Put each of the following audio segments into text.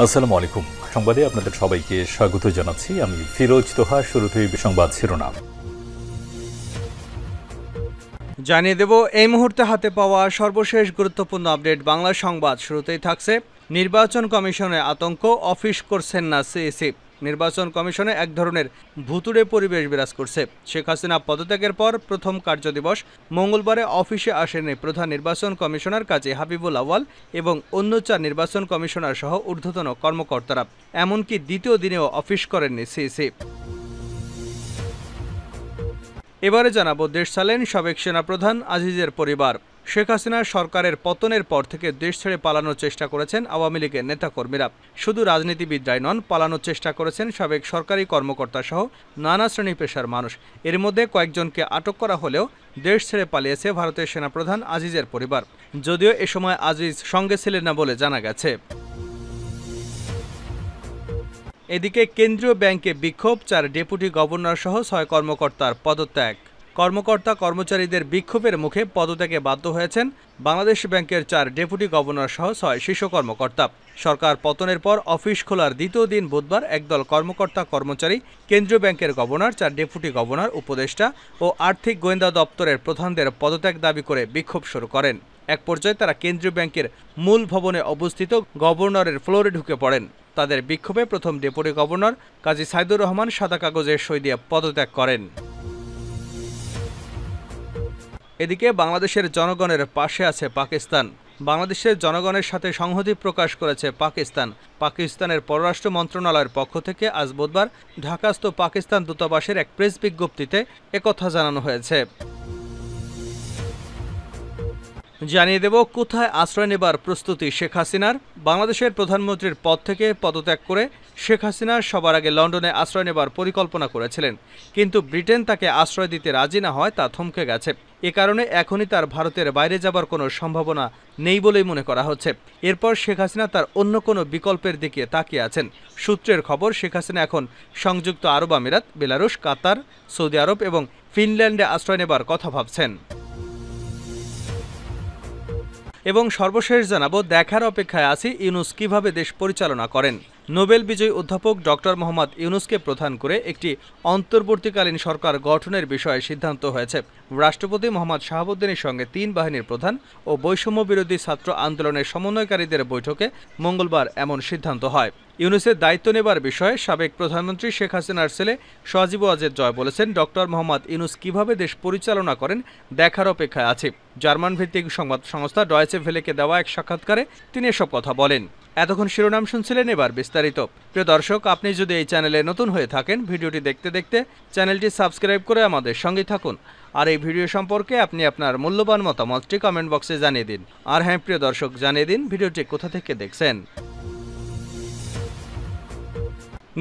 আসসালামু আলাইকুম। সংবাদে আপনাদের সবাইকে স্বাগত জানাচ্ছি। আমি ফিরোজ তোহা। শুরুতেই সংবাদ শিরোনাম জানিয়ে দেব এই মুহূর্তে হাতে পাওয়া সর্বশেষ গুরুত্বপূর্ণ আপডেট বাংলা সংবাদ। শুরুতেই থাকছে নির্বাচন কমিশনে আতঙ্ক, অফিস করছেন না সিইসি। নির্বাচন কমিশনে এক ধরনের ভুতুড়ে পরিবেশ বিরাজ করছে। শেখ হাসিনা পদত্যাগের পর প্রথম কার্যদিবস মঙ্গলবারে অফিসে আসেনি প্রধান নির্বাচন কমিশনার কাজী হাবিবুল আউয়াল এবং অন্য ৪ নির্বাচন কমিশনার সহ ঊর্ধ্বতন কর্মকর্তারা। এমনকি দ্বিতীয় দিনেও অফিস করেননি সিইসি। এবারে জানাবো দেশ চালেন সাবেক সেনাপ্রধান আজিজের পরিবার। শেখ হাসিনা সরকারের পতনের পর থেকে দেশ ছেড়ে পালানোর চেষ্টা করেছেন আওয়ামী লীগের নেতাকর্মীরা। শুধু রাজনীতিবিদরাই নন, পালানোর চেষ্টা করেছেন সাবেক সরকারি কর্মকর্তা সহ নানা শ্রেণী পেশার মানুষ। এর মধ্যে কয়েকজনকে আটক করা হলেও দেশ ছেড়ে পালিয়েছে ভারতের সেনাপ্রধান আজিজের পরিবার। যদিও এ সময় আজিজ সঙ্গে ছিলেন না বলে জানা গেছে। এদিকে কেন্দ্রীয় ব্যাংকে বিক্ষোভ, ৪ ডেপুটি গভর্নর সহ ৬ কর্মকর্তার পদত্যাগ। কর্মচারীদের বিক্ষোভের মুখে পদত্যাগে বাধ্য হয়েছেন বাংলাদেশ ব্যাংকের ৪ ডেপুটি গভর্নর সহ ৬ শীর্ষ কর্মকর্তা। সরকার পতনের পর অফিস খোলার দ্বিতীয় দিন বুধবার একদল কর্মচারী কেন্দ্রীয় ব্যাংকের গভর্নর, ৪ ডেপুটি গভর্নর, উপদেষ্টা ও আর্থিক গোয়েন্দা দপ্তরের প্রধানদের পদত্যাগ দাবি করে বিক্ষোভ শুরু করেন। এক পর্যায়ে তারা কেন্দ্রীয় ব্যাংকের মূল ভবনে অবস্থিত গভর্নরের ফ্লোরে ঢুকে পড়েন। তাদের বিক্ষোভে প্রথম ডেপুটি গভর্নর কাজী সাইদুর রহমান সাদা কাগজে সই দিয়ে পদত্যাগ করেন। এদিকে বাংলাদেশের জনগণের পাশে আছে পাকিস্তান। বাংলাদেশের জনগণের সাথে সংহতি প্রকাশ করেছে পাকিস্তান। পাকিস্তানের পররাষ্ট্র মন্ত্রণালয়ের পক্ষ থেকে আজ বুধবার ঢাকাস্থ পাকিস্তান দূতাবাসের এক প্রেস বিজ্ঞপ্তিতে একথা জানানো হয়েছে। জানিয়ে দেব কোথায় আশ্রয় নেবার প্রস্তুতি শেখ হাসিনার। বাংলাদেশের প্রধানমন্ত্রীর পদ থেকে পদত্যাগ করে শেখ হাসিনা সবার আগে লন্ডনে আশ্রয় নেবার পরিকল্পনা করেছিলেন, কিন্তু ব্রিটেন তাকে আশ্রয় দিতে রাজি না হয় তা থমকে গেছে। এ কারণে এখনই তার ভারতের বাইরে যাবার কোনো সম্ভাবনা নেই বলেই মনে করা হচ্ছে। এরপর শেখ হাসিনা তার অন্য কোনো বিকল্পের দিকে তাকিয়ে আছেন। সূত্রের খবর, শেখ হাসিনা এখন সংযুক্ত আরব আমিরাত, বেলারুশ, কাতার, সৌদি আরব এবং ফিনল্যান্ডে আশ্রয় নেবার কথা ভাবছেন। এবং সর্বশেষ জানাবো দেখার অপেক্ষায় আছি ইউনূস কিভাবে দেশ পরিচালনা করেন। নোবেল বিজয়ী অধ্যাপক ডক্টর মোহাম্মদ ইউনূসকে প্রধান করে একটি অন্তর্বর্তীকালীন সরকার গঠনের বিষয়ে সিদ্ধান্ত হয়েছে। রাষ্ট্রপতি মোহাম্মদ শাহাবুদ্দিনের সঙ্গে ৩ বাহিনীর প্রধান ও বৈষম্য বিরোধী ছাত্র আন্দোলনের সমন্বয়কারীদের বৈঠকে মঙ্গলবার এমন সিদ্ধান্ত হয়। ইউনূসের দায়িত্ব নেবার বিষয়ে সাবেক প্রধানমন্ত্রী শেখ হাসিনার ছেলে সজীব ওয়াজেদ জয় বলেছেন, ডক্টর মোহাম্মদ ইউনূস কিভাবে দেশ পরিচালনা করেন দেখার অপেক্ষায় আছে। জার্মান ভিত্তিক সংবাদ সংস্থা ডয়েচে ভেলেকে দেওয়া এক সাক্ষাৎকারে তিনি এসব কথা বলেন। এতক্ষণ শিরোনাম শুনছিলেন, এবার বিস্তারিত। প্রিয় দর্শক, আপনি যদি এই চ্যানেলে নতুন হয়ে থাকেন, ভিডিওটি দেখতে দেখতে চ্যানেলটি সাবস্ক্রাইব করে আমাদের সঙ্গেই থাকুন। আর এই ভিডিও সম্পর্কে আপনি আপনার মূল্যবান মতামতটি কমেন্ট বক্সে জানিয়ে দিন। আর হ্যাঁ প্রিয় দর্শক, জানিয়ে দিন ভিডিওটি কোথা থেকে দেখছেন।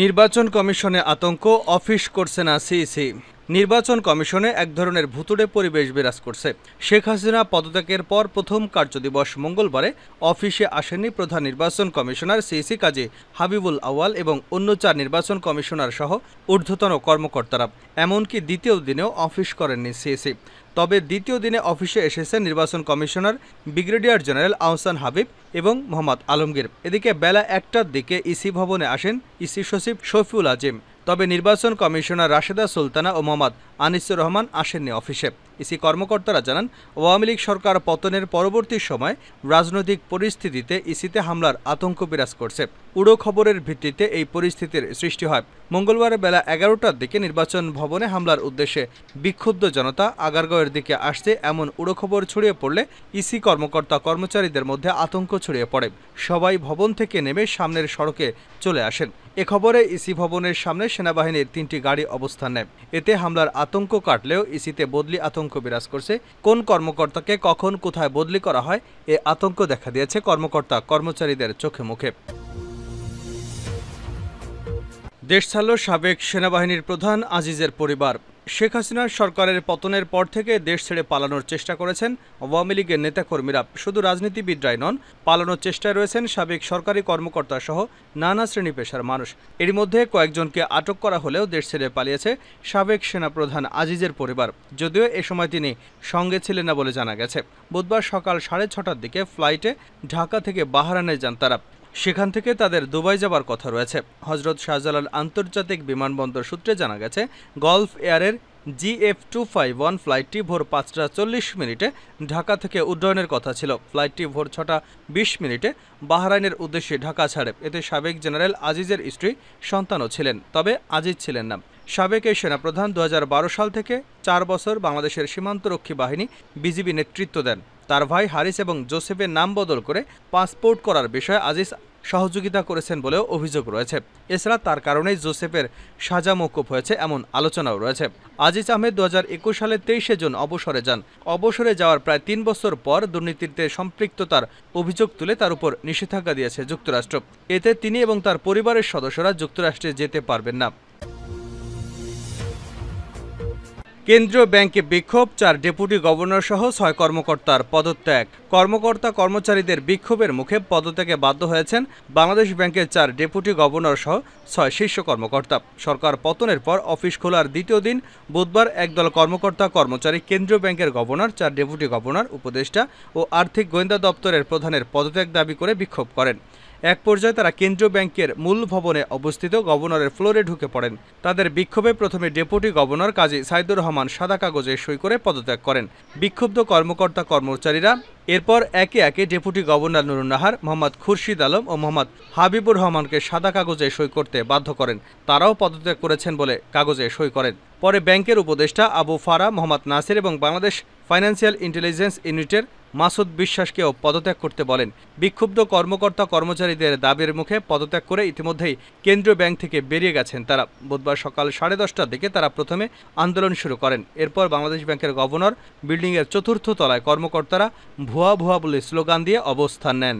নির্বাচন কমিশনে আতঙ্ক, অফিস করছে না সিইসি। নির্বাচন কমিশনে এক ধরনের ভুতুড়ে পরিবেশ বিরাজ করছে। শেখ হাসিনা পদত্যাগের পর প্রথম কার্যদিবস মঙ্গলবারে অফিসে আসেনি প্রধান নির্বাচন কমিশনার সিইসি কাজী হাবিবুল আউয়াল এবং অন্য ৪ নির্বাচন কমিশনার সহ ঊর্ধ্বতন কর্মকর্তারা। এমনকি দ্বিতীয় দিনেও অফিস করেননি সিইসি। তবে দ্বিতীয় দিনে অফিসে এসেছেন নির্বাচন commissioner brigadier general Ahsan Habib এবং মোহাম্মদ আলমগীর। এদিকে বেলা ১টার দিকে ইসি ভবনে আসেন ইসি সচিব শফিউল আজিম। তবে নির্বাচন কমিশনার রাশেদা সুলতানা ও মোহাম্মদ আনিসুর রহমান আসেননি অফিসে। ইসি কর্মকর্তারা জানান, আওয়ামী লীগ সরকার পতনের পরবর্তী সময় রাজনৈতিক পরিস্থিতিতে ইসিতে হামলার আতঙ্ক বিরাজ করছে। উড়ো খবরের ভিত্তিতে এই পরিস্থিতির সৃষ্টি হয়। মঙ্গলবার বেলা ১১টার দিকে নির্বাচন ভবনে হামলার উদ্দেশ্যে বিক্ষুব্ধ জনতা আগারগাঁওয়ের দিকে আসছে এমন উড়ো খবর ছড়িয়ে পড়লে ইসি কর্মচারীদের মধ্যে আতঙ্ক ছড়িয়ে পড়ে। সবাই ভবন থেকে নেমে সামনের সড়কে চলে আসেন। এ খবরে ইসি ভবনের সামনে সেনাবাহিনীর 3টি গাড়ি অবস্থান নেয়। এতে হামলার আতঙ্ক কাটলেও ইসিতে বদলি আতঙ্ক বিরাজ করছে। কোন কর্মকর্তাকে কখন কোথায় বদলি করা হয়, এ আতঙ্ক দেখা দিয়েছে কর্মচারীদের চোখে মুখে। দেশ ছাড়ল সাবেক সেনাবাহিনীর প্রধান আজিজের পরিবার। শেখ হাসিনার সরকারের পতনের পর থেকে দেশ ছেড়ে পালানোর চেষ্টা করেছেন আওয়ামী লীগের নেতাকর্মীরা। শুধু রাজনীতিবিদরাই নন, পালানোর চেষ্টায় রয়েছেন সাবেক সরকারি কর্মকর্তা সহ নানা শ্রেণী পেশার মানুষ। এর মধ্যে কয়েকজনকে আটক করা হলেও দেশ ছেড়ে পালিয়েছে সাবেক সেনাপ্রধান আজিজের পরিবার। যদিও এ সময় তিনি সঙ্গে ছিলেন না বলে জানা গেছে। বুধবার সকাল 6:30টার দিকে ফ্লাইটে ঢাকা থেকে বাহরাইনে যান তারা। সেখান থেকে তাদের দুবাই যাবার কথা রয়েছে। হজরত শাহজালাল আন্তর্জাতিক বিমানবন্দর সূত্রে জানা গেছে, গলফ এয়ারের GF251 ফ্লাইটটি ভোর 5:40 ঢাকা থেকে উড্ডয়নের কথা ছিল। ফ্লাইটটি ভোর 6:20 বাহরাইনের উদ্দেশ্যে ঢাকা ছাড়ে। এতে সাবেক জেনারেল আজিজের স্ত্রী, সন্তানও ছিলেন, তবে আজিজ ছিলেন না। সাবেক এই সেনাপ্রধান 2012 সাল থেকে 4 বছর বাংলাদেশের সীমান্তরক্ষী বাহিনী বিজিবি নেতৃত্ব দেন। তার ভাই হারিস এবং জোসেফের নাম বদল করে পাসপোর্ট করার বিষয়ে আজিজ সহযোগিতা করেছেন বলেও অভিযোগ রয়েছে। এছাড়া তার কারণেই জোসেফের সাজা মওকুফ হয়েছে এমন আলোচনাও রয়েছে। আজিজ আহমেদ 2021 সালের 23 জুন অবসরে যান। অবসরে যাওয়ার প্রায় 3 বছর পর দুর্নীতিতে সম্পৃক্ততার অভিযোগ তুলে তার উপর নিষেধাজ্ঞা দিয়েছে যুক্তরাষ্ট্র। এতে তিনি এবং তার পরিবারের সদস্যরা যুক্তরাষ্ট্রে যেতে পারবেন না। কেন্দ্রীয় ব্যাংকে বিক্ষোভ, 4 ডেপুটি গভর্নর সহ 6 কর্মকর্তার পদত্যাগ। কর্মকর্তা-কর্মচারীদের বিক্ষোভের মুখে পদত্যাগে বাধ্য হয়েছেন বাংলাদেশ ব্যাংকের 4 ডেপুটি গভর্নর সহ 6 শীর্ষ কর্মকর্তা। সরকার পতনের পর অফিস খোলার দ্বিতীয় দিন বুধবার একদল কর্মকর্তা-কর্মচারী কেন্দ্রীয় ব্যাংকের গভর্নর, 4 ডেপুটি গভর্নর, উপদেষ্টা ও আর্থিক গোয়েন্দা দপ্তরের প্রধানের পদত্যাগ দাবি করে বিক্ষোভ করেন। এক পর্যায়ে তারা কেন্দ্রীয় ব্যাংকের মূল ভবনে অবস্থিত গভর্নরের ফ্লোরে ঢুকে পড়েন। তাদের বিক্ষোভে প্রথমে ডেপুটি গভর্নর কাজী সাইদুর রহমান সাদা কাগজে সই করে পদত্যাগ করেন। বিক্ষুব্ধ কর্মকর্তা-কর্মচারীরা এরপর একে একে ডেপুটি গভর্নর নুরুন নাহার, মোহাম্মদ খুরশিদ আলম ও মোহাম্মদ হাবিবুর রহমানকে সাদা কাগজে সই করতে বাধ্য করেন। তারাও পদত্যাগ করেছেন বলে কাগজে সই করেন। পরে ব্যাংকের উপদেষ্টা আবু ফারা, মোহাম্মদ নাসির এবং বাংলাদেশ ফাইন্যান্সিয়াল ইন্টেলিজেন্স ইউনিটের মাসুদ বিশ্বাসকেও পদত্যাগ করতে বলেন। বিক্ষুব্ধ কর্মকর্তা-কর্মচারীদের দাবির মুখে পদত্যাগ করে ইতিমধ্যেই কেন্দ্রীয় ব্যাংক থেকে বেরিয়ে গেছেন তারা। বুধবার সকাল 10:30টার দিকে তারা প্রথমে আন্দোলন শুরু করেন। এরপর বাংলাদেশ ব্যাংকের গভর্নর বিল্ডিংয়ের 4র্থ তলায় কর্মকর্তারা ভুয়া ভুয়া বলে স্লোগান দিয়ে অবস্থান নেন।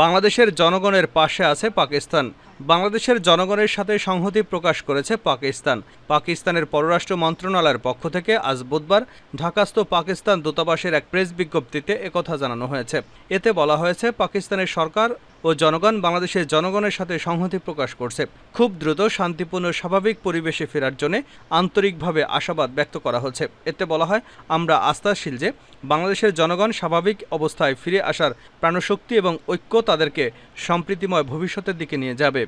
বাংলাদেশের জনগণের পাশে আছে পাকিস্তান। বাংলাদেশের জনগণের সাথে সংহতি প্রকাশ করেছে পাকিস্তান। পাকিস্তানের পররাষ্ট্র মন্ত্রণালয়ের পক্ষ থেকে আজ বুধবার ঢাকাস্থ পাকিস্তান দূতাবাসের এক প্রেস বিজ্ঞপ্তিতে একথা জানানো হয়েছে। এতে বলা হয়েছে, পাকিস্তানের সরকার ও জনগণ বাংলাদেশের জনগণের সাথে সংহতি প্রকাশ করছে। খুব দ্রুত শান্তিপূর্ণ স্বাভাবিক পরিবেশে ফেরার জন্য আন্তরিকভাবে আশাবাদ ব্যক্ত করা হচ্ছে। এতে বলা হয়, আমরা আস্থাশীল যে বাংলাদেশের জনগণ স্বাভাবিক অবস্থায় ফিরে আসার প্রাণশক্তি এবং ঐক্য তাদেরকে সম্প্রীতিময় ভবিষ্যতের দিকে নিয়ে যাবে।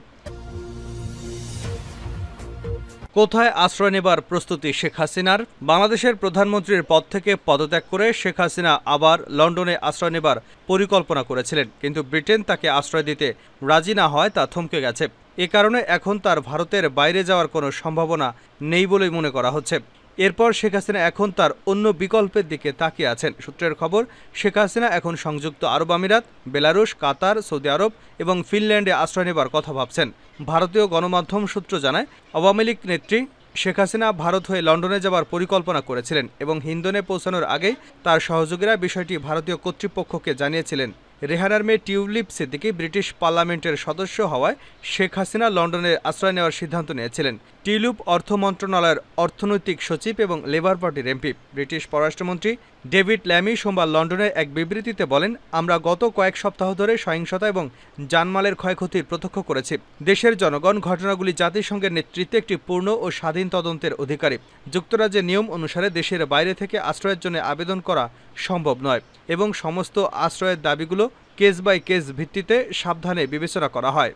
কোথায় আশ্রয় নেবার প্রস্তুতি শেখ হাসিনার? বাংলাদেশের প্রধানমন্ত্রীর পদ থেকে পদত্যাগ করে শেখ হাসিনা আবার লন্ডনে আশ্রয় নেবার পরিকল্পনা করেছিলেন, কিন্তু ব্রিটেন তাকে আশ্রয় দিতে রাজি না হয় তা থমকে গেছে। এ কারণে এখন তার ভারতের বাইরে যাওয়ার কোনো সম্ভাবনা নেই বলেই মনে করা হচ্ছে। এরপর শেখ হাসিনা এখন তার অন্য বিকল্পের দিকে তাকিয়ে আছেন। সূত্রের খবর, শেখ হাসিনা এখন সংযুক্ত আরব আমিরাত, বেলারুশ, কাতার, সৌদি আরব এবং ফিনল্যান্ডে আশ্রয় নেবার কথা ভাবছেন। ভারতীয় গণমাধ্যম সূত্র জানায়, আওয়ামী লীগ নেত্রী শেখ হাসিনা ভারত হয়ে লন্ডনে যাবার পরিকল্পনা করেছিলেন এবং হিন্দনে পৌঁছানোর আগেই তার সহযোগীরা বিষয়টি ভারতীয় কর্তৃপক্ষকে জানিয়েছিলেন। রেহানার মেয়ে টিউলিপ সিদ্দিকি ব্রিটিশ পার্লামেন্টের সদস্য হওয়ায় শেখ হাসিনা লন্ডনে আশ্রয় নেওয়ার সিদ্ধান্ত নিয়েছিলেন। টিউলিপ অর্থ মন্ত্রণালয়ের অর্থনৈতিক সচিব এবং লেবার পার্টির এমপি। ব্রিটিশ পররাষ্ট্রমন্ত্রী ডেভিড ল্যামি সোমবার লন্ডনে এক বিবৃতিতে বলেন, আমরা গত কয়েক সপ্তাহ ধরে সহিংসতা এবং জানমালের ক্ষয়ক্ষতির প্রত্যক্ষ করেছি। দেশের জনগণ ঘটনাগুলি জাতিসংঘের নেতৃত্বে একটি পূর্ণ ও স্বাধীন তদন্তের অধিকারী। যুক্তরাজ্যের নিয়ম অনুসারে দেশের বাইরে থেকে আশ্রয়ের জন্য আবেদন করা সম্ভব নয় এবং সমস্ত আশ্রয়ের দাবিগুলো কেস বাই কেস ভিত্তিতে সাবধানে বিবেচনা করা হয়।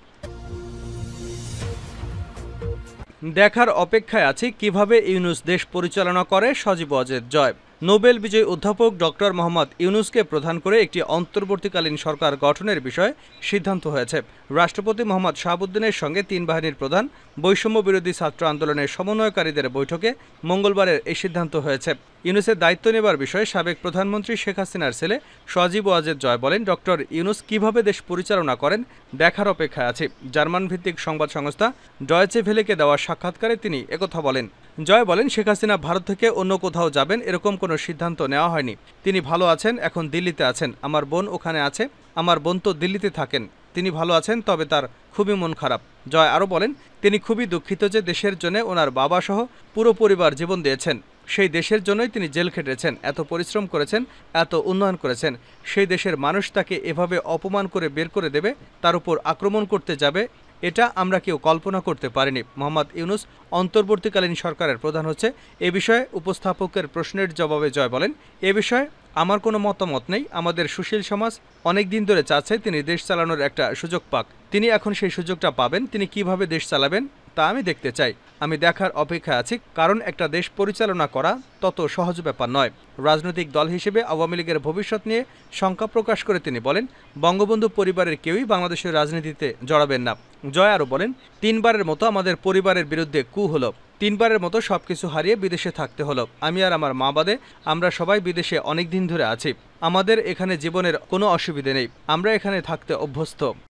দেখার অপেক্ষায় আছি কিভাবে ইউনূস দেশ পরিচালনা করে সজীব ওয়াজেদ জয়। নোবেল বিজয়ী অধ্যাপক ডক্টর মোহাম্মদ ইউনূসকে প্রধান করে একটি অন্তর্বর্তীকালীন সরকার গঠনের বিষয়ে সিদ্ধান্ত হয়েছে। রাষ্ট্রপতি মোহাম্মদ শাহাবুদ্দিনের সঙ্গে 3 বাহিনীর প্রধান, বৈষম্য বিরোধী ছাত্র আন্দোলনের সমন্বয়কারীদের বৈঠকে মঙ্গলবারের এই সিদ্ধান্ত হয়েছে। ইউনূসের দায়িত্ব নেবার বিষয়ে সাবেক প্রধানমন্ত্রী শেখ হাসিনার ছেলে সজীব ওয়াজেদ জয় বলেন, ডক্টর ইউনূস কিভাবে দেশ পরিচালনা করেন দেখার অপেক্ষায় আছে। জার্মান ভিত্তিক সংবাদ সংস্থা ডয়েচে ভেলেকে দেওয়া সাক্ষাৎকারে তিনি একথা বলেন। জয় বলেন, শেখ হাসিনা ভারত থেকে অন্য কোথাও যাবেন এরকম কোনো সিদ্ধান্ত নেওয়া হয়নি। তিনি ভালো আছেন, এখন দিল্লিতে আছেন। আমার বোন ওখানে আছে, আমার বোন তো দিল্লিতে থাকেন। তিনি ভালো আছেন, তবে তার খুবই মন খারাপ। জয় আরও বলেন, তিনি খুবই দুঃখিত যে দেশের জন্য ওনার বাবা সহ পুরো পরিবার জীবন দিয়েছেন। সেই দেশের জন্যই তিনি জেল খেটেছেন, এত পরিশ্রম করেছেন, এত উন্নয়ন করেছেন। সেই দেশের মানুষ তাকে এভাবে অপমান করে বের করে দেবে, তার উপর আক্রমণ করতে যাবে, এটা আমরা কেউ কল্পনা করতে পারিনি। মোহাম্মদ ইউনূস অন্তর্বর্তীকালীন সরকারের প্রধান হচ্ছে এ বিষয়ে উপস্থাপকের প্রশ্নের জবাবে জয় বলেন, এ বিষয়ে আমার কোনো মতামত নেই। আমাদের সুশীল সমাজ অনেক দিন ধরে চাচ্ছে তিনি দেশ চালানোর একটা সুযোগ পাক। তিনি এখন সেই সুযোগটা পাবেন। তিনি কিভাবে দেশ চালাবেন তা আমি দেখতে চাই। আমি দেখার অপেক্ষায় আছি, কারণ একটা দেশ পরিচালনা করা তত সহজ ব্যাপার নয়। রাজনৈতিক দল হিসেবে আওয়ামী লীগের ভবিষ্যৎ নিয়ে শঙ্কা প্রকাশ করে তিনি বলেন, বঙ্গবন্ধু পরিবারের কেউই বাংলাদেশের রাজনীতিতে জড়াবেন না। জয় আরও বলেন, 3 বারের মতো আমাদের পরিবারের বিরুদ্ধে কু হলো, 3 বারের মতো সবকিছু হারিয়ে বিদেশে থাকতে হলো। আমি আর আমার মা বাদে আমরা সবাই বিদেশে অনেক দিন ধরে আছি। আমাদের এখানে জীবনের কোনো অসুবিধে নেই। আমরা এখানে থাকতে অভ্যস্ত।